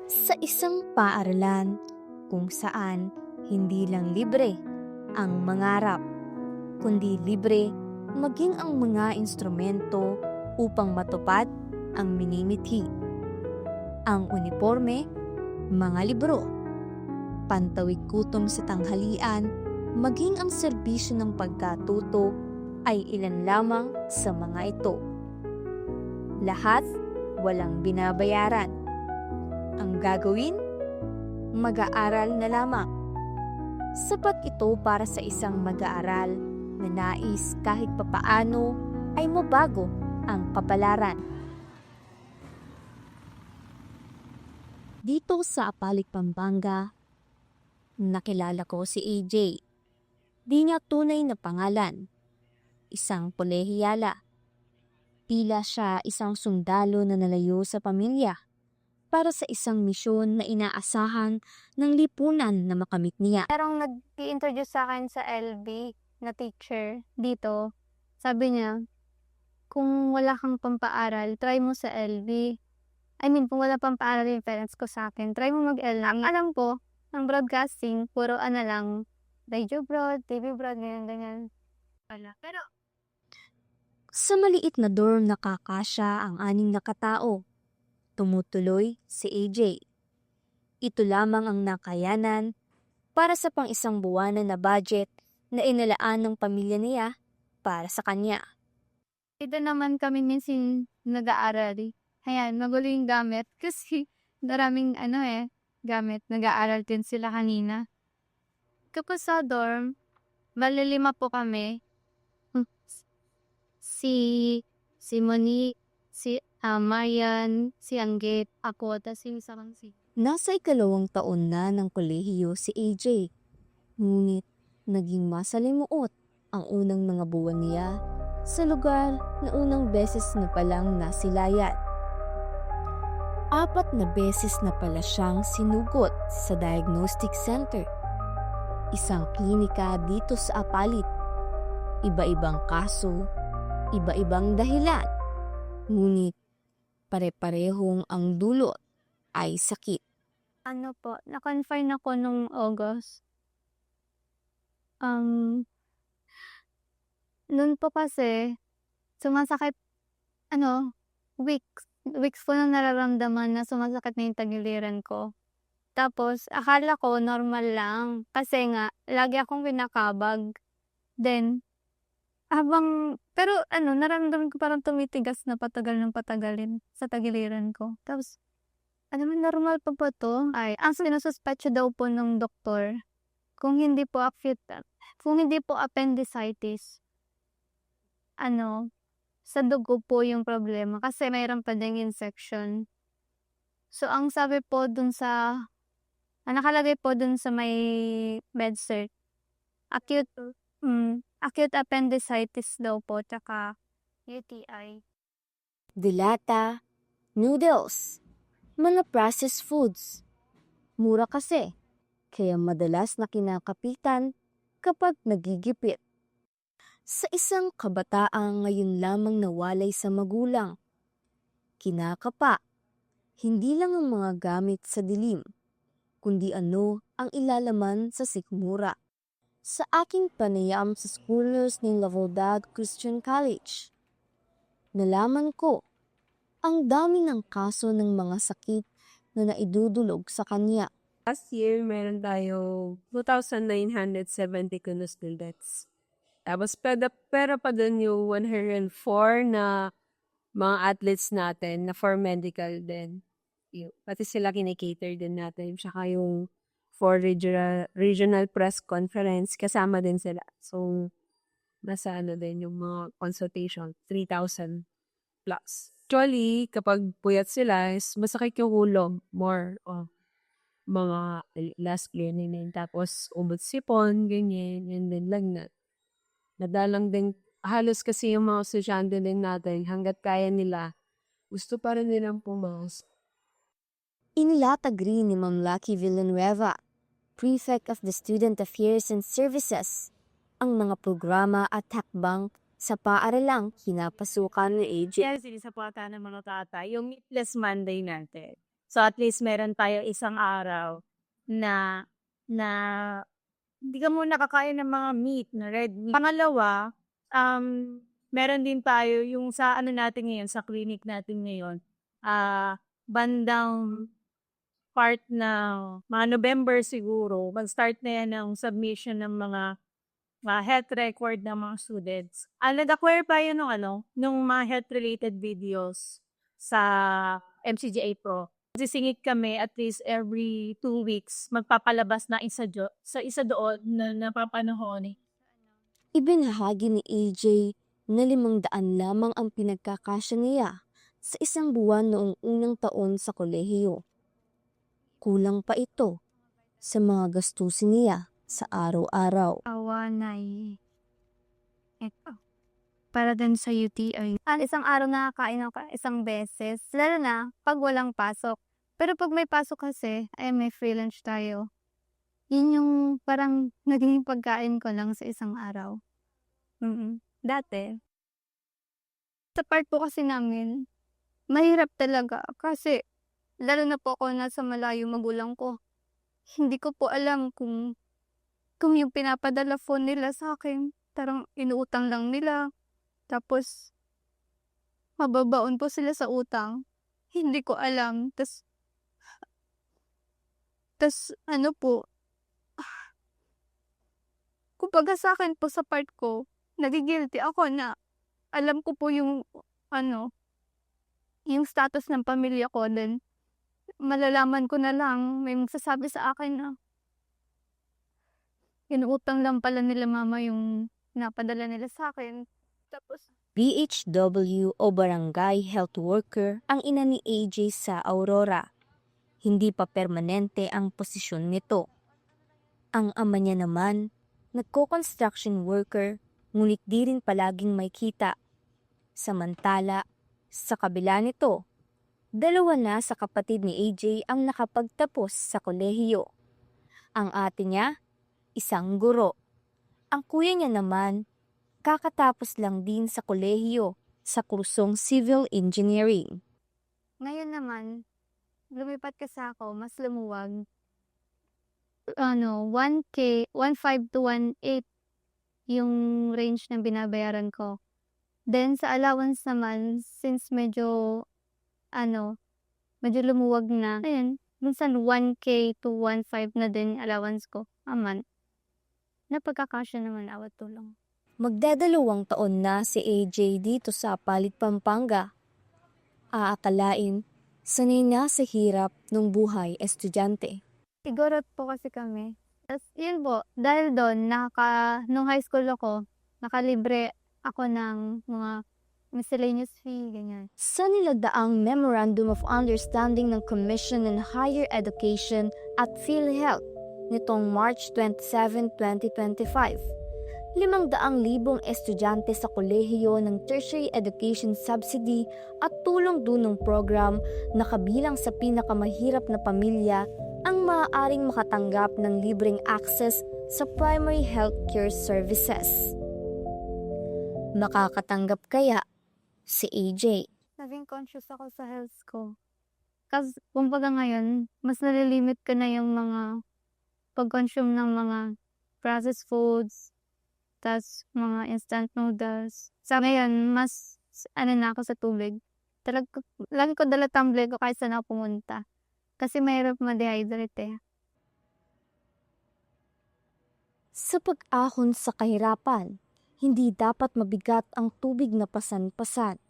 Sa isang paaralan kung saan hindi lang libre ang mangarap, kundi libre maging ang mga instrumento upang matupad ang minimithi. Ang uniforme, mga libro, pantawid gutom sa tanghalian, maging ang serbisyo ng pagkatuto ay ilan lamang sa mga ito. Lahat walang binabayaran. Ang gagawin, mag-aaral na lamang. Sapat ito para sa isang mag-aaral na nais kahit papaano ay mabago ang kapalaran. Dito sa Apalit, Pampanga, nakilala ko si AJ. Di niya tunay na pangalan. Isang kolehiyala. Tila siya isang sundalo na nalayo sa pamilya para sa isang misyon na inaasahan ng lipunan na makamit niya. Merong nag-i-introduce sa akin sa LB na teacher dito. Sabi niya, kung wala kang pampaaral, try mo sa LB. Kung wala pampaaral yung parents ko sa akin, try mo mag-L lang. Alam ko, ang broadcasting, puro lang, radio broad, TV broad, ganyan. Pero, Sa maliit na dorm nakakasya ang 6 na katao. Tumutuloy si AJ. Ito lamang ang nakayanan para sa pang-isang buwanan na budget na inalaan ng pamilya niya para sa kanya. ito naman kami minsan nag-aaral. Ayan, magulo yung gamit kasi maraming gamit. Nag-aaral din sila kanina. Kapag sa dorm, bali 5 po kami. Si Monique, si Marian, si Anggit, ako, tas yung isang si... Nasa 2 taon na ng kolehiyo si AJ. Ngunit naging masalimuot ang unang mga buwan niya sa lugar na unang beses na palang nasilayat. 4 na beses na pala siyang sinugot sa diagnostic center. Isang klinika dito sa Apalit. Iba-ibang kaso, iba-ibang dahilan. Ngunit pare-parehong ang dulot ay sakit. Na-confine ako nung August. Noon po kasi, sumasakit, weeks ko na nararamdaman na sumasakit na yung tagiliran ko. Tapos, akala ko normal lang. Kasi nga, lagi akong pinakabag. Then, pero nararamdaman ko parang tumitigas na patagal ng patagalin sa tagiliran ko. Tapos, normal pa ba to? Ang sinususpetsyo daw po ng doktor, kung hindi po appendicitis, sa dugo po yung problema kasi mayroon pa ding infection. So, ang sabi po nakalagay po dun sa may MedCert, acute appendicitis daw po, tsaka UTI. Dilata, noodles, mga processed foods. Mura kasi, kaya madalas na kinakapitan kapag nagigipit. Sa isang kabataang ngayon lamang nawalay sa magulang, kinakapa, hindi lang ang mga gamit sa dilim, kundi ang ilalaman sa sikmura. Sa aking panayam sa schoolers ng La Verdad Christian College, nalaman ko ang dami ng kaso ng mga sakit na naidudulog sa kanya. Last year, meron tayo 2,970 colostomy deaths. Tapos, pero pa dun yung 104 na mga athletes natin na for medical din. Pati sila kinikater din natin. Tsaka yung for regional press conference, kasama din sila. So, nasa din yung mga consultation, 3,000 plus. Actually, kapag puyat sila, masakit yung ulo. More mga last cleaning. Tapos, umot sipon, ganyan. And then, lagnat. Nadalang din, halos kasi yung mga estudyante din natin, hanggat kaya nila, gusto pa rin nilang pumasok. Inilatag rin ni Ma'am Lucky Villanueva, Prefect of the Student Affairs and Services, ang mga programa at hakbang sa paaralang kinapasukan ni AJ. Yan, sinisapota ng mga tatay, yung Meatless Monday natin. So at least meron tayo isang araw na na hindi ka muna kakain ng mga meat na red meat. Pangalawa, meron din tayo yung sa ano natin ngayon, sa clinic natin ngayon, bandang part ng mga November siguro, mag-start na yan ng submission ng mga health record ng mga students. Nag-acquire pa yun nung mga health-related videos sa MCGA Pro. Sisingit kami at least every 2 weeks, magpapalabas na sa isa doon na napapanahon. Ibinahagi ni AJ na 500 lamang ang pinagkakasya niya sa isang buwan noong unang taon sa kolehiyo. Kulang pa ito sa mga gastusin niya sa araw-araw. Awanay. Ito. Para din sa UTI. Isang araw nakakain ako isang beses. Lalo na pag walang pasok. Pero pag may pasok kasi, may free lunch tayo. Yun yung parang naging pagkain ko lang sa isang araw. Dati. Sa part po kasi namin, mahirap talaga. Kasi lalo na po ako nasa malayo magulang ko. Hindi ko po alam kung yung pinapadala phone nila sa akin, tarang inuutang lang nila. Tapos, mababaon po sila sa utang. Hindi ko alam. Tas ano po, kumbaga sa akin po sa part ko, nagigilty ako na alam ko po yung yung status ng pamilya ko. Then, malalaman ko na lang, may magsasabi sa akin na inuutang lang pala nila mama yung napadala nila sa akin. Tapos, BHW o Barangay Health Worker ang ina ni AJ sa Aurora. Hindi pa permanente ang posisyon nito. Ang ama niya naman, nagko-construction worker, ngunit di rin palaging may kita. Samantala, sa kabila nito, 2 na sa kapatid ni AJ ang nakapagtapos sa kolehiyo. Ang ate niya, isang guro. Ang kuya niya naman, kakatapos lang din sa kolehiyo sa kursong Civil Engineering. ngayon naman, lumipat kasi ako, mas lumuwag. 1K, 1.5 to 1.8 yung range ng binabayaran ko. Then sa allowance naman, since medyo lumuwag na, ayun, minsan 1K to 1.5 na din allowance ko a month. Napagkakasya naman, awat tulong. Magdadalawang taon na si AJ dito sa Apalit, Pampanga. Aakalain, sanay na sa hirap ng buhay estudyante. Igorot po kasi kami. Tapos yun po, dahil doon, nung high school ako, nakalibre ako ng mga miscellaneous fee, ganyan. Sa nilagdaang Memorandum of Understanding ng Commission on Higher Education at PhilHealth nitong March 27, 2025, 500,000 estudyante sa kolehiyo ng Tertiary Education Subsidy at Tulong Dunong Program na kabilang sa pinakamahirap na pamilya ang maaaring makatanggap ng libreng access sa primary healthcare services. Makakatanggap kaya si AJ? Naging conscious ako sa health ko. Kasi kumbaga ngayon, mas nalilimit ko na yung mga pag-consume ng mga processed foods, tas mga instant noodles. Sa ngayon, mas na ako sa tubig. Lagi ko dala tumbler ko kahit saan ako pumunta. Kasi mahirap ma-dehydrate eh. Sa pag-ahon sa kahirapan, hindi dapat mabigat ang tubig na pasan-pasan.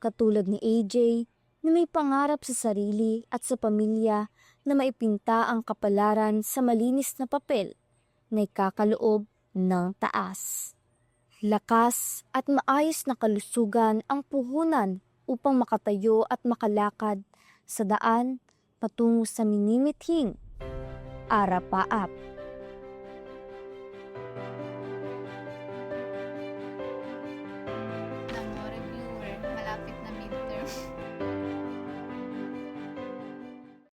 Katulad ni AJ na may pangarap sa sarili at sa pamilya na maipinta ang kapalaran sa malinis na papel na ikakaloob ng taas. Lakas at maayos na kalusugan ang puhunan upang makatayo at makalakad sa daan patungo sa minimithing Arapaap.